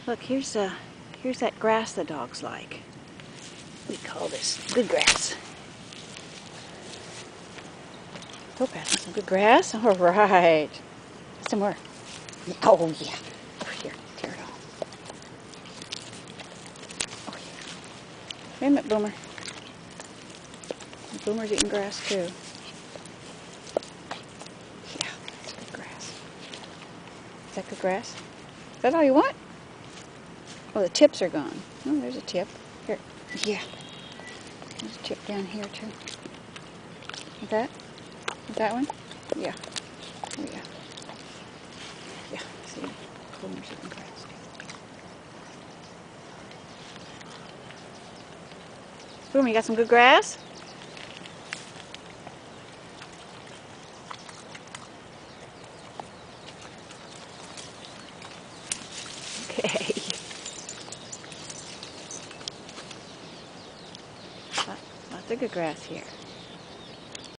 Look, here's that grass the dogs like. We call this good grass. Topaz, some good grass. All right. Some more. Oh yeah. Over here. Tear it off. Oh yeah. Wait a minute, Boomer. Boomer's eating grass too. Yeah, that's good grass. Is that good grass? Is that all you want? Oh, the tips are gone. Oh, there's a tip. Here. Yeah. There's a tip down here too. Is that? Is that one? Yeah. Oh yeah. Yeah. See? Boomer's eating grass too. Boomer, you got some good grass? Okay. Lots of good grass here.